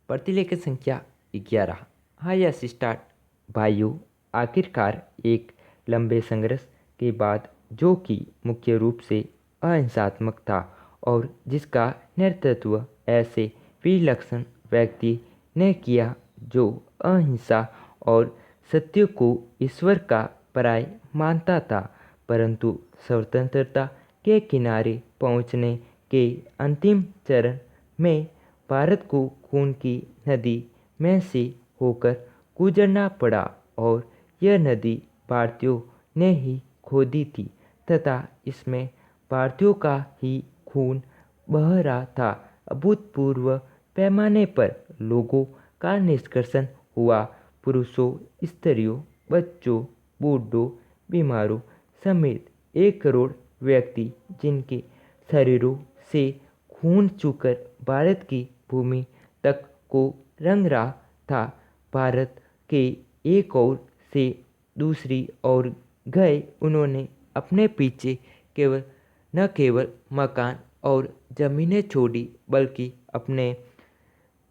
प्रतिलेख संख्या 11। Highest start. भाइयों, आखिरकार एक लंबे संघर्ष के बाद, जो कि मुख्य रूप से अहिंसात्मक था और जिसका नेतृत्व ऐसे विलक्षण व्यक्ति ने किया जो अहिंसा और सत्य को ईश्वर का पर्याय मानता था, परंतु स्वतंत्रता के किनारे पहुंचने के अंतिम चरण में भारत को खून की नदी में से होकर गुजरना पड़ा और यह नदी भारतीयों ने ही खोदी थी तथा इसमें भारतीयों का ही खून बह रहा था। अभूतपूर्व पैमाने पर लोगों का निष्कर्षण हुआ। पुरुषों, स्त्रियों, बच्चों, बूढ़ों, बीमारों समेत 1 करोड़ व्यक्ति जिनके शरीरों से खून चूकर भारत की भूमि तक को रंग रहा था, भारत के एक ओर से दूसरी ओर गए। उन्होंने अपने पीछे न केवल मकान और जमीनें छोड़ी, बल्कि अपने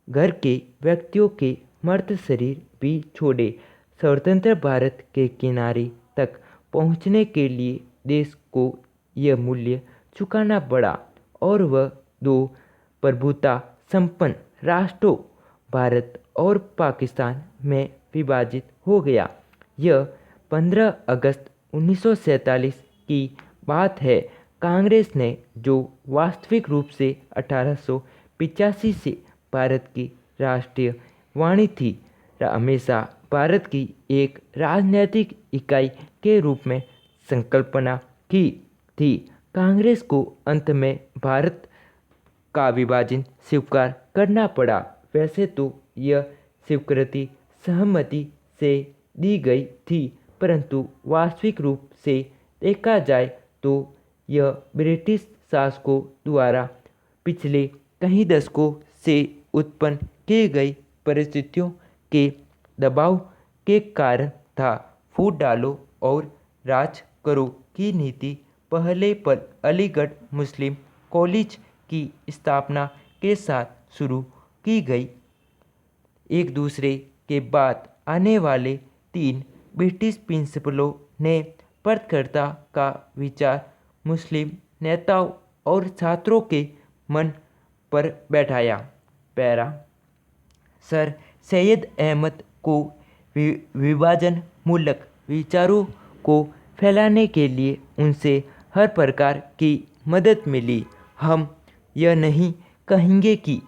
घर के व्यक्तियों के मर्त शरीर भी छोड़े। स्वतंत्र भारत के किनारे तक पहुंचने के लिए देश को यह मूल्य चुकाना पड़ा और वह 2 प्रभुता संपन्न राष्ट्रों भारत और पाकिस्तान में विभाजित हो गया। यह 15 अगस्त 1947 की बात है। कांग्रेस ने, जो वास्तविक रूप से 1885 से भारत की राष्ट्रीय वाणी थी, हमेशा भारत की एक राजनीतिक इकाई के रूप में संकल्पना की थी। कांग्रेस को अंत में भारत का विभाजन स्वीकार करना पड़ा। वैसे तो यह स्वीकृति सहमति से दी गई थी, परंतु वास्तविक रूप से देखा जाए तो यह ब्रिटिश शासकों द्वारा पिछले कई दशकों से उत्पन्न की गई परिस्थितियों के दबाव के कारण था। फूट डालो और राज करो की नीति पहले पर अलीगढ़ मुस्लिम कॉलेज की स्थापना के साथ शुरू की गई। एक दूसरे के बाद आने वाले 3 ब्रिटिश प्रिंसिपलों ने पत्रकारिता का विचार मुस्लिम नेताओं और छात्रों के मन पर बैठाया। पैरा। सर सैयद अहमद को विभाजन मूलक विचारों को फैलाने के लिए उनसे हर प्रकार की मदद मिली। हम यह नहीं कहेंगे कि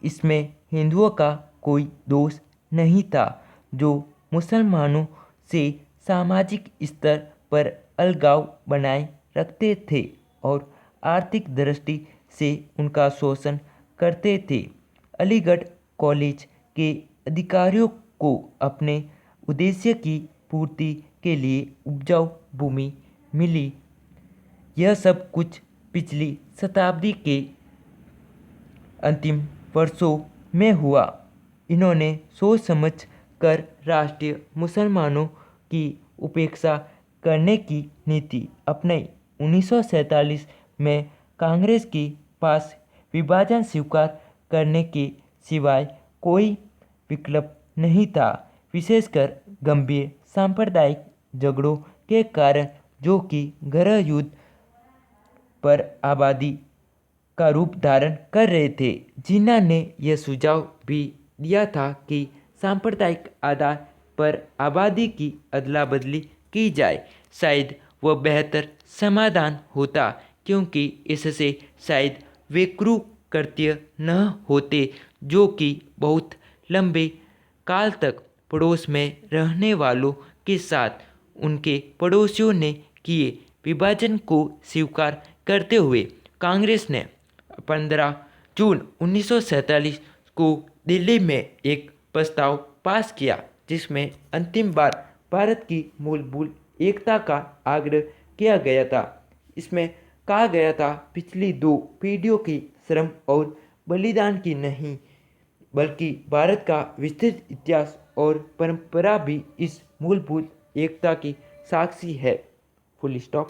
इसमें हिंदुओं का कोई दोष नहीं था, जो मुसलमानों से सामाजिक स्तर पर अलगाव बनाए रखते थे और आर्थिक दृष्टि से उनका शोषण करते थे। अलीगढ़ कॉलेज के अधिकारियों को अपने उद्देश्य की पूर्ति के लिए उपजाऊ भूमि मिली। यह सब कुछ पिछली शताब्दी के अंतिम वर्षों में हुआ। इन्होंने सोच समझ कर राष्ट्रीय मुसलमानों की उपेक्षा करने की नीति अपनाई। 1947 में कांग्रेस के पास विभाजन स्वीकार करने के सिवाय कोई विकल्प नहीं था, विशेषकर गंभीर सांप्रदायिक झगड़ों के कारण, जो कि गृह युद्ध पर आबादी का रूप धारण कर रहे थे। जिन्ना ने यह सुझाव भी दिया था कि सांप्रदायिक आधार पर आबादी की अदला बदली की जाए। शायद वह बेहतर समाधान होता, क्योंकि इससे शायद वे क्रूर कृत्य न होते जो कि बहुत लंबे काल तक पड़ोस में रहने वालों के साथ उनके पड़ोसियों ने किए। विभाजन को स्वीकार करते हुए कांग्रेस ने 15 जून 1947 को दिल्ली में एक प्रस्ताव पास किया, जिसमें अंतिम बार भारत की मूलभूत एकता का आग्रह किया गया था। इसमें कहा गया था, पिछली 2 पीढ़ियों की श्रम और बलिदान की नहीं, बल्कि भारत का विस्तृत इतिहास और परंपरा भी इस मूलभूत एकता की साक्षी है। Full stop.